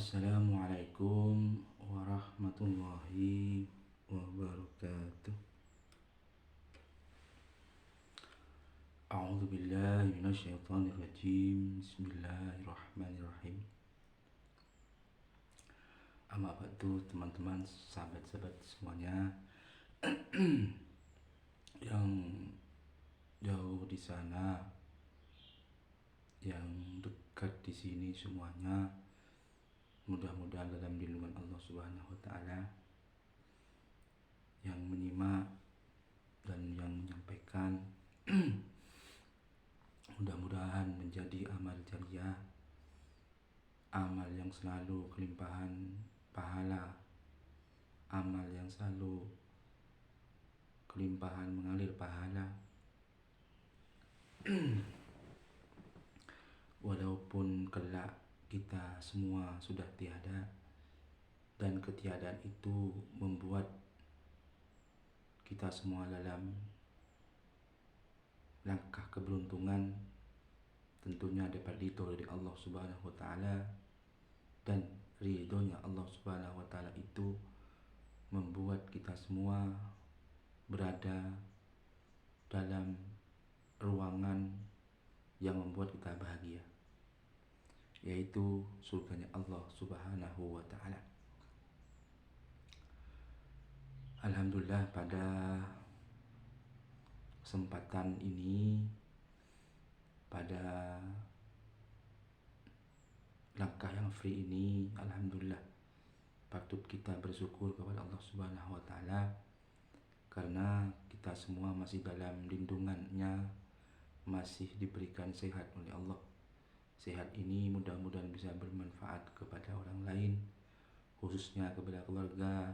Assalamualaikum warahmatullahi wabarakatuh. A'udzu billahi minasyaitonir rajim. Bismillahirrahmanirrahim. Amma ba'du, teman-teman, sahabat-sahabat semuanya yang jauh di sana, yang dekat di sini semuanya, mudah-mudahan dalam lindungan Allah Subhanahu wa taala. Yang menyimak dan yang menyampaikan mudah-mudahan menjadi amal jariah, amal yang selalu kelimpahan pahala, amal yang selalu kelimpahan mengalir pahala. Walaupun kelak kita semua sudah tiada, dan ketiadaan itu membuat kita semua dalam langkah keberuntungan, tentunya dapat ridho dari Allah Subhanahu wa taala, dan ridhonya Allah Subhanahu wa taala itu membuat kita semua berada dalam ruangan yang membuat kita bahagia, yaitu surganya Allah Subhanahu wa taala. Alhamdulillah, pada kesempatan ini, pada langkah yang free ini, alhamdulillah patut kita bersyukur kepada Allah Subhanahu wa taala karena kita semua masih dalam lindungannya, masih diberikan sehat oleh Allah. Sehat ini mudah-mudahan bisa bermanfaat kepada orang lain, khususnya kepada keluarga,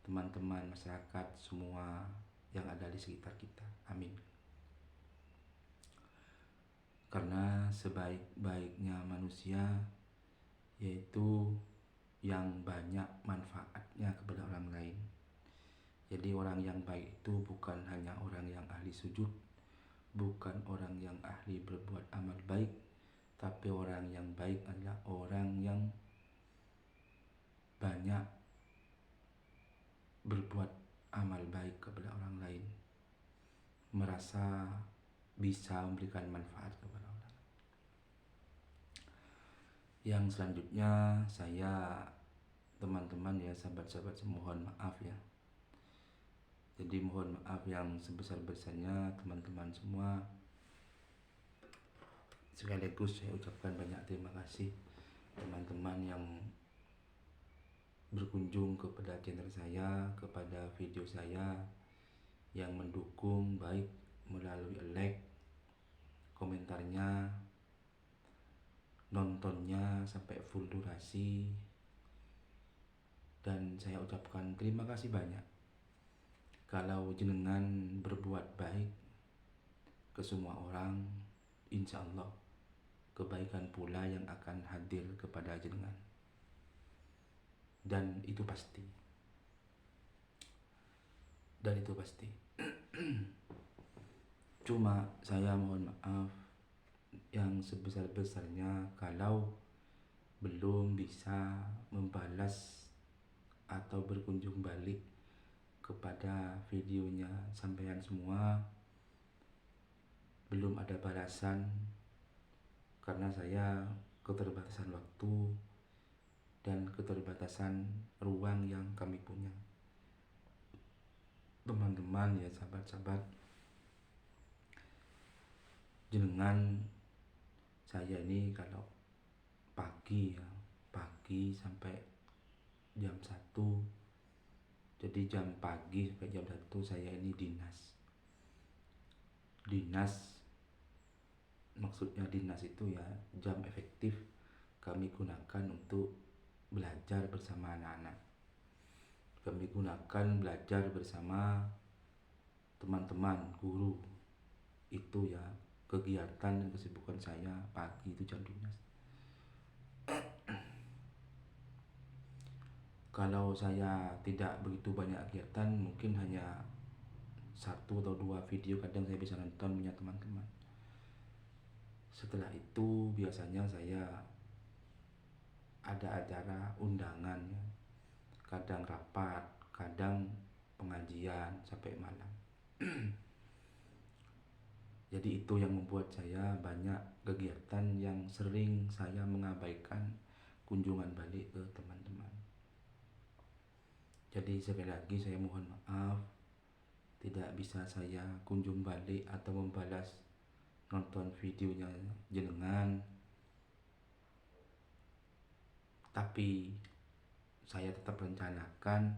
teman-teman, masyarakat, semua yang ada di sekitar kita. Amin. Karena sebaik-baiknya manusia yaitu yang banyak manfaatnya kepada orang lain. Jadi orang yang baik itu bukan hanya orang yang ahli sujud, bukan orang yang ahli berbuat amal baik, tapi orang yang baik adalah orang yang banyak berbuat amal baik kepada orang lain, merasa bisa memberikan manfaat kepada orang. Yang selanjutnya, saya, teman-teman ya, sahabat-sahabat, mohon maaf ya. Jadi mohon maaf yang sebesar-besarnya teman-teman semua. Sekaligus saya ucapkan banyak terima kasih teman-teman yang berkunjung kepada channel saya, kepada video saya, yang mendukung baik melalui like, komentarnya, nontonnya sampai full durasi. Dan saya ucapkan terima kasih banyak. Kalau jenengan berbuat baik ke semua orang, insya Allah kebaikan pula yang akan hadir kepada jenengan. Dan itu pasti. Cuma saya mohon maaf yang sebesar-besarnya kalau belum bisa membalas atau berkunjung balik kepada videonya sampean semua. Belum ada balasan karena saya keterbatasan waktu dan keterbatasan ruang yang kami punya. Teman-teman ya, sahabat-sahabat, jenengan saya ini kalau pagi sampai jam 1, jadi jam pagi sampai jam 1 saya ini dinas. Maksudnya dinas itu ya jam efektif kami gunakan untuk belajar bersama anak-anak. Kami gunakan belajar bersama teman-teman guru. Itu ya kegiatan dan kesibukan saya pagi itu jam dinas. Kalau saya tidak begitu banyak kegiatan, mungkin hanya 1 atau 2 video kadang saya bisa nonton punya teman-teman. Setelah itu biasanya saya ada acara undangan ya. Kadang rapat, kadang pengajian sampai malam. Jadi itu yang membuat saya banyak kegiatan yang sering saya mengabaikan kunjungan balik ke teman-teman. Jadi sekali lagi saya mohon maaf tidak bisa saya kunjung balik atau membalas nonton videonya jenengan. Tapi saya tetap rencanakan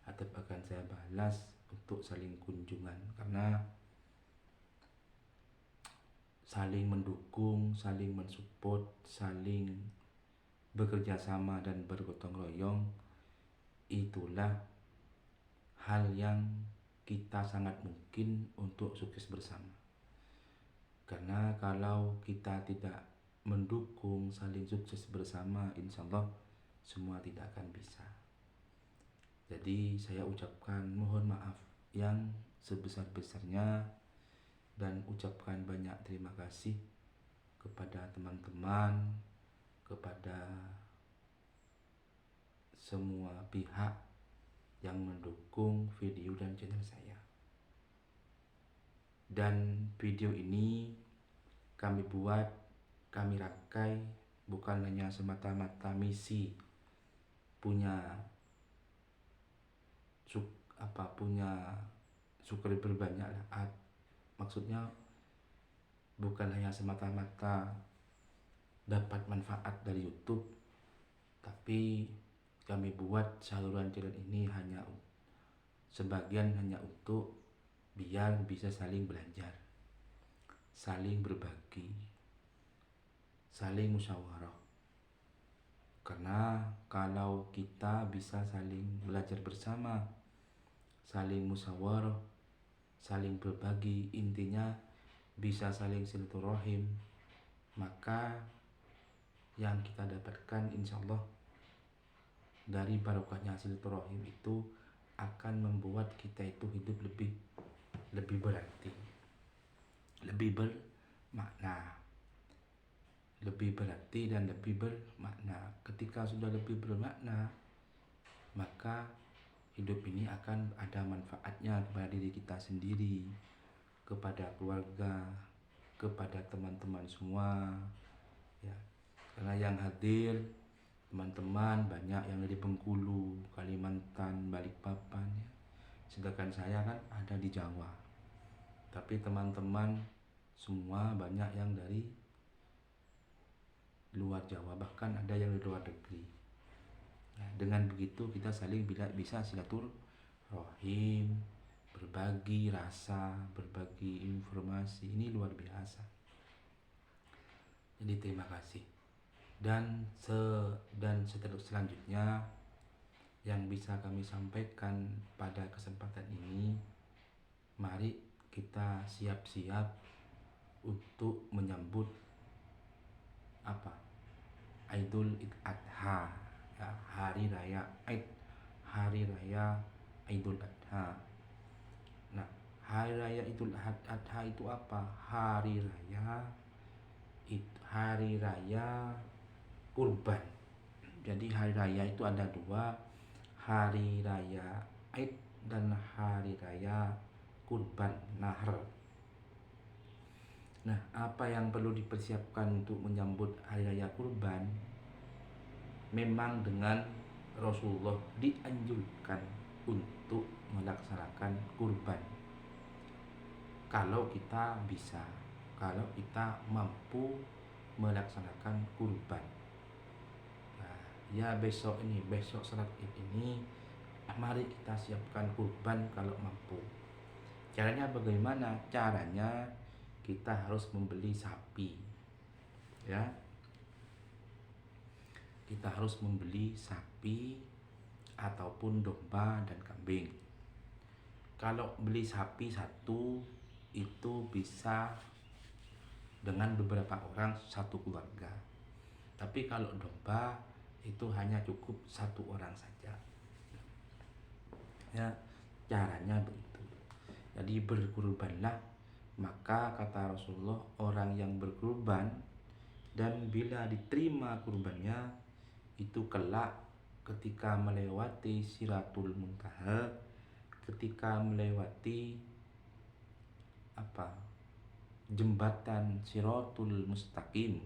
atau akan saya balas untuk saling kunjungan, karena saling mendukung, saling mensupport, saling bekerja sama dan bergotong royong, itulah hal yang kita sangat mungkin untuk sukses bersama. Karena kalau kita tidak mendukung, saling sukses bersama, insya Allah semua tidak akan bisa. Jadi saya ucapkan mohon maaf yang sebesar-besarnya dan ucapkan banyak terima kasih kepada teman-teman, kepada semua pihak yang mendukung video dan channel saya. Dan video ini kami buat, kami rangkai bukan hanya semata-mata misi punya syukur berbanyak lah. Maksudnya bukan hanya semata-mata dapat manfaat dari YouTube, tapi kami buat saluran channel ini hanya sebagian hanya untuk biar bisa saling belajar, saling berbagi, saling musyawarah. Karena kalau kita bisa saling belajar bersama, saling musyawarah, saling berbagi, intinya bisa saling silaturahim, maka yang kita dapatkan insya Allah dari barokahnya silaturahim itu akan membuat kita itu hidup lebih berarti, lebih bermakna, lebih berarti dan lebih bermakna. Ketika sudah lebih bermakna, maka hidup ini akan ada manfaatnya kepada diri kita sendiri, kepada keluarga, kepada teman-teman semua ya. Karena yang hadir teman-teman banyak yang dari Bengkulu, Kalimantan, Balikpapan ya. Sedangkan saya kan ada di Jawa. Tapi teman-teman semua banyak yang dari luar Jawa, bahkan ada yang di luar negeri. Nah, dengan begitu kita saling bisa silaturahim, berbagi rasa, berbagi informasi. Ini luar biasa. Jadi terima kasih. Dan selanjutnya yang bisa kami sampaikan pada kesempatan ini, mari kita siap-siap untuk menyambut Idul Adha ya, hari raya Idul Adha. Nah, hari raya Idul Adha itu apa? Hari raya kurban. Jadi hari raya itu ada dua, hari raya Id dan hari raya kurban Nahr. Nah, apa yang perlu dipersiapkan untuk menyambut hari raya kurban? Memang dengan Rasulullah dianjurkan untuk melaksanakan kurban. Kalau kita bisa, kalau kita mampu melaksanakan kurban. Nah, ya besok salat Id ini, mari kita siapkan kurban kalau mampu. Caranya bagaimana? Caranya kita harus membeli sapi ya, kita harus membeli sapi ataupun domba dan kambing. Kalau beli sapi satu itu bisa dengan beberapa orang satu keluarga, tapi kalau domba itu hanya cukup satu orang saja ya. Caranya begitu. Jadi berkurbanlah, maka kata Rasulullah, orang yang berkurban dan bila diterima kurbannya itu kelak ketika melewati Siratul Muntaha, ketika melewati jembatan Siratul Mustaqim,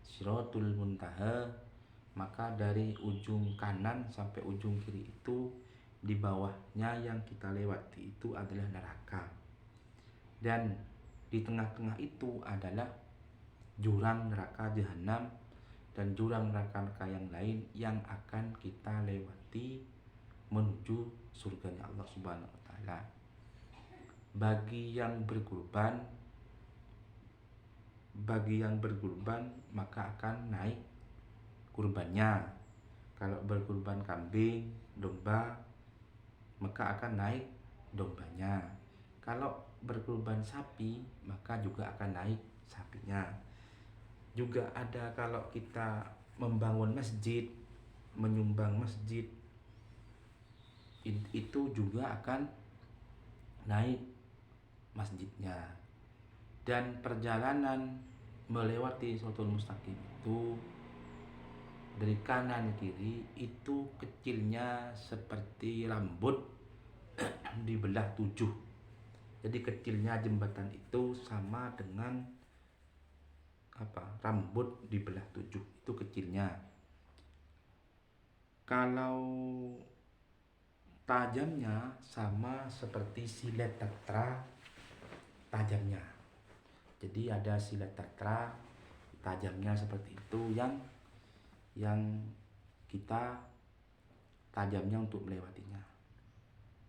Siratul Muntaha, maka dari ujung kanan sampai ujung kiri itu di bawahnya yang kita lewati itu adalah neraka, dan di tengah-tengah itu adalah jurang neraka jahanam dan jurang neraka yang lain yang akan kita lewati menuju surganya Allah Subhanahu wa taala. Bagi yang berkurban maka akan naik kurbannya. Kalau berkurban kambing, domba, maka akan naik dombanya. Kalau berkurban sapi, maka juga akan naik sapinya. Juga ada kalau kita membangun masjid, menyumbang masjid, itu juga akan naik masjidnya. Dan perjalanan melewati Siratul Mustaqim itu dari kanan kiri itu kecilnya seperti rambut dibelah 7. Jadi kecilnya jembatan itu sama dengan rambut dibelah 7, itu kecilnya. Kalau tajamnya sama seperti silet tatra tajamnya. Jadi ada silet tatra tajamnya seperti itu yang kita tajamnya untuk melewatinya.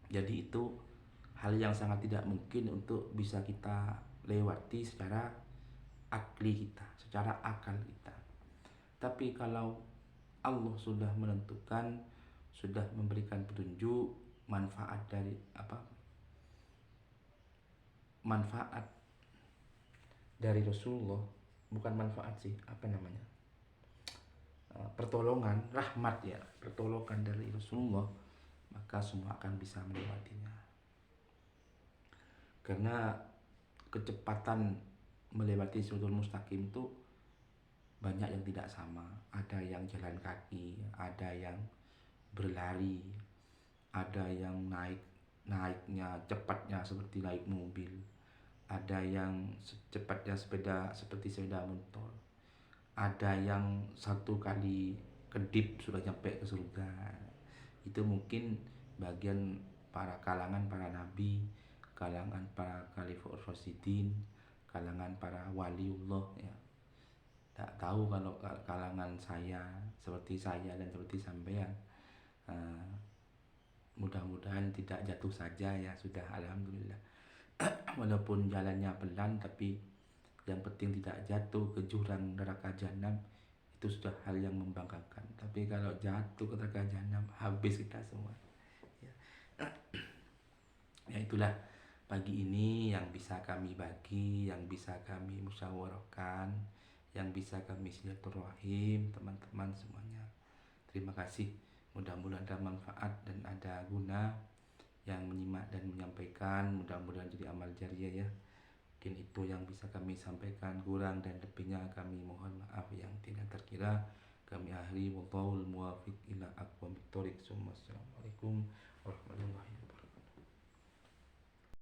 Jadi itu hal yang sangat tidak mungkin untuk bisa kita lewati secara akli kita, secara akal kita. Tapi kalau Allah sudah menentukan, sudah memberikan petunjuk, manfaat dari manfaat dari Rasulullah, bukan manfaat sih, pertolongan, rahmat ya, pertolongan dari Rasulullah, maka semua akan bisa melewatinya. Karena kecepatan melewati Siratul Mustaqim itu banyak yang tidak sama. Ada yang jalan kaki, ada yang berlari, ada yang naiknya cepatnya seperti naik mobil, ada yang cepatnya seperti sepeda motor, ada yang satu kali kedip sudah sampai ke surga. Itu mungkin bagian kalangan para nabi, kalangan para khalifah rasyidin, kalangan para waliullah ya. Tak tahu kalau kalangan saya, seperti saya dan seperti sampean, mudah-mudahan tidak jatuh saja ya, sudah alhamdulillah. Walaupun jalannya pelan, tapi yang penting tidak jatuh ke jurang neraka jahanam, itu sudah hal yang membanggakan. Tapi kalau jatuh ke neraka jahanam, habis kita semua ya. Ya itulah pagi ini yang bisa kami bagi, yang bisa kami musyawarahkan, yang bisa kami silaturahim teman-teman semuanya. Terima kasih, mudah-mudahan ada manfaat dan ada guna yang menyimak dan menyampaikan, mudah-mudahan jadi amal jariah ya. Mungkin itu yang bisa kami sampaikan, kurang dan lebihnya kami mohon maaf yang tidak terkira. Kami akhiri, wallahul muwaffiq ila aqwamit thoriq. Assalamualaikum